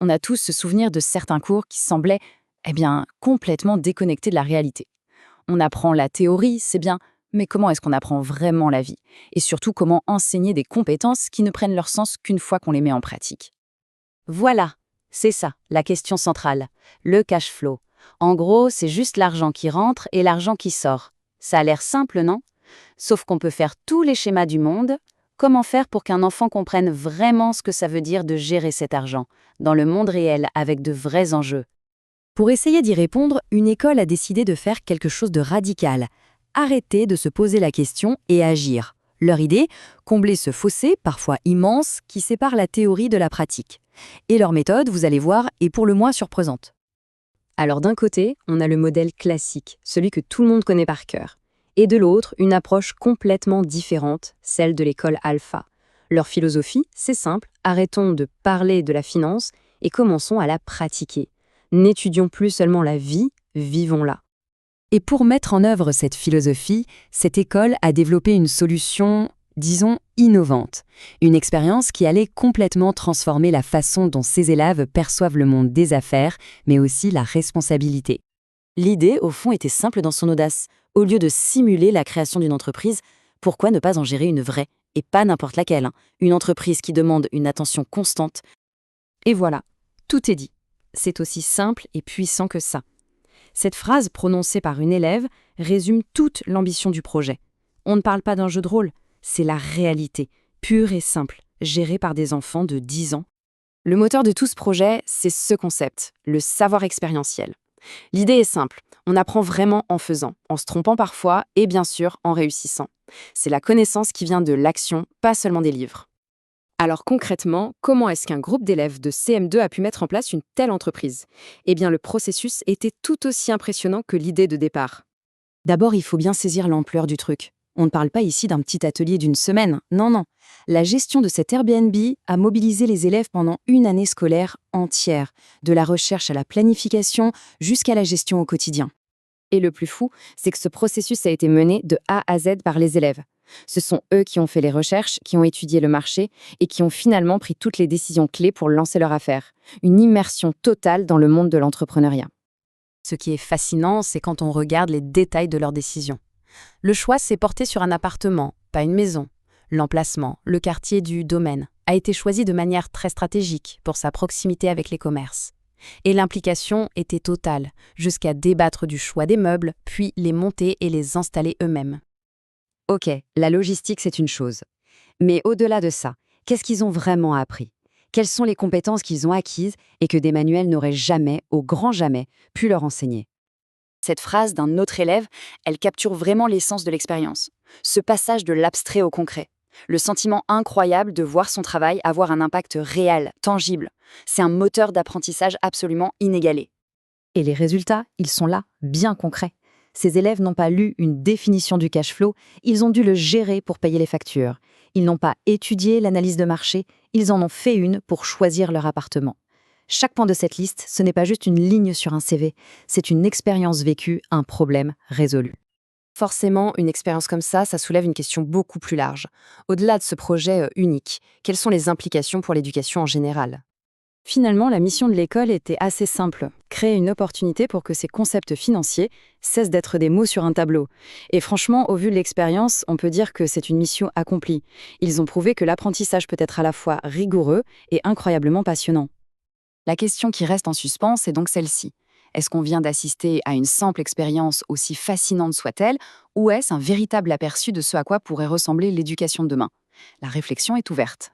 On a tous ce souvenir de certains cours qui semblaient, complètement déconnectés de la réalité. On apprend la théorie, c'est bien, mais comment est-ce qu'on apprend vraiment la vie? Et surtout, comment enseigner des compétences qui ne prennent leur sens qu'une fois qu'on les met en pratique? Voilà, c'est ça, la question centrale. Le cash flow. En gros, c'est juste l'argent qui rentre et l'argent qui sort. Ça a l'air simple, non? Sauf qu'on peut faire tous les schémas du monde. Comment faire pour qu'un enfant comprenne vraiment ce que ça veut dire de gérer cet argent, dans le monde réel, avec de vrais enjeux? Pour essayer d'y répondre, une école a décidé de faire quelque chose de radical. Arrêter de se poser la question et agir. Leur idée, combler ce fossé, parfois immense, qui sépare la théorie de la pratique. Et leur méthode, vous allez voir, est pour le moins surprenante. Alors d'un côté, on a le modèle classique, celui que tout le monde connaît par cœur. Et de l'autre, une approche complètement différente, celle de l'école Alpha. Leur philosophie, c'est simple, arrêtons de parler de la finance et commençons à la pratiquer. N'étudions plus seulement la vie, vivons-la. Et pour mettre en œuvre cette philosophie, cette école a développé une solution, disons, innovante. Une expérience qui allait complètement transformer la façon dont ces élèves perçoivent le monde des affaires, mais aussi la responsabilité. L'idée, au fond, était simple dans son audace. Au lieu de simuler la création d'une entreprise, pourquoi ne pas en gérer une vraie? Et pas n'importe laquelle, hein. Une entreprise qui demande une attention constante. Et voilà, tout est dit. C'est aussi simple et puissant que ça. Cette phrase prononcée par une élève résume toute l'ambition du projet. On ne parle pas d'un jeu de rôle, c'est la réalité, pure et simple, gérée par des enfants de 10 ans. Le moteur de tout ce projet, c'est ce concept, le savoir expérientiel. L'idée est simple, on apprend vraiment en faisant, en se trompant parfois et bien sûr en réussissant. C'est la connaissance qui vient de l'action, pas seulement des livres. Alors concrètement, comment est-ce qu'un groupe d'élèves de CM2 a pu mettre en place une telle entreprise? Eh bien, le processus était tout aussi impressionnant que l'idée de départ. D'abord, il faut bien saisir l'ampleur du truc. On ne parle pas ici d'un petit atelier d'une semaine, non, non. La gestion de cet Airbnb a mobilisé les élèves pendant une année scolaire entière, de la recherche à la planification jusqu'à la gestion au quotidien. Et le plus fou, c'est que ce processus a été mené de A à Z par les élèves. Ce sont eux qui ont fait les recherches, qui ont étudié le marché et qui ont finalement pris toutes les décisions clés pour lancer leur affaire. Une immersion totale dans le monde de l'entrepreneuriat. Ce qui est fascinant, c'est quand on regarde les détails de leurs décisions. Le choix s'est porté sur un appartement, pas une maison. L'emplacement, le quartier du domaine, a été choisi de manière très stratégique pour sa proximité avec les commerces. Et l'implication était totale, jusqu'à débattre du choix des meubles, puis les monter et les installer eux-mêmes. Ok, la logistique, c'est une chose. Mais au-delà de ça, qu'est-ce qu'ils ont vraiment appris? Quelles sont les compétences qu'ils ont acquises et que des manuels n'auraient jamais, au grand jamais, pu leur enseigner? Cette phrase d'un autre élève, elle capture vraiment l'essence de l'expérience. Ce passage de l'abstrait au concret. Le sentiment incroyable de voir son travail avoir un impact réel, tangible. C'est un moteur d'apprentissage absolument inégalé. Et les résultats, ils sont là, bien concrets. Ces élèves n'ont pas lu une définition du cash flow, ils ont dû le gérer pour payer les factures. Ils n'ont pas étudié l'analyse de marché, ils en ont fait une pour choisir leur appartement. Chaque point de cette liste, ce n'est pas juste une ligne sur un CV, c'est une expérience vécue, un problème résolu. Forcément, une expérience comme ça soulève une question beaucoup plus large. Au-delà de ce projet unique, quelles sont les implications pour l'éducation en général? Finalement, la mission de l'école était assez simple, créer une opportunité pour que ces concepts financiers cessent d'être des mots sur un tableau. Et franchement, au vu de l'expérience, on peut dire que c'est une mission accomplie. Ils ont prouvé que l'apprentissage peut être à la fois rigoureux et incroyablement passionnant. La question qui reste en suspens, c'est donc celle-ci. Est-ce qu'on vient d'assister à une simple expérience aussi fascinante soit-elle, ou est-ce un véritable aperçu de ce à quoi pourrait ressembler l'éducation de demain? La réflexion est ouverte.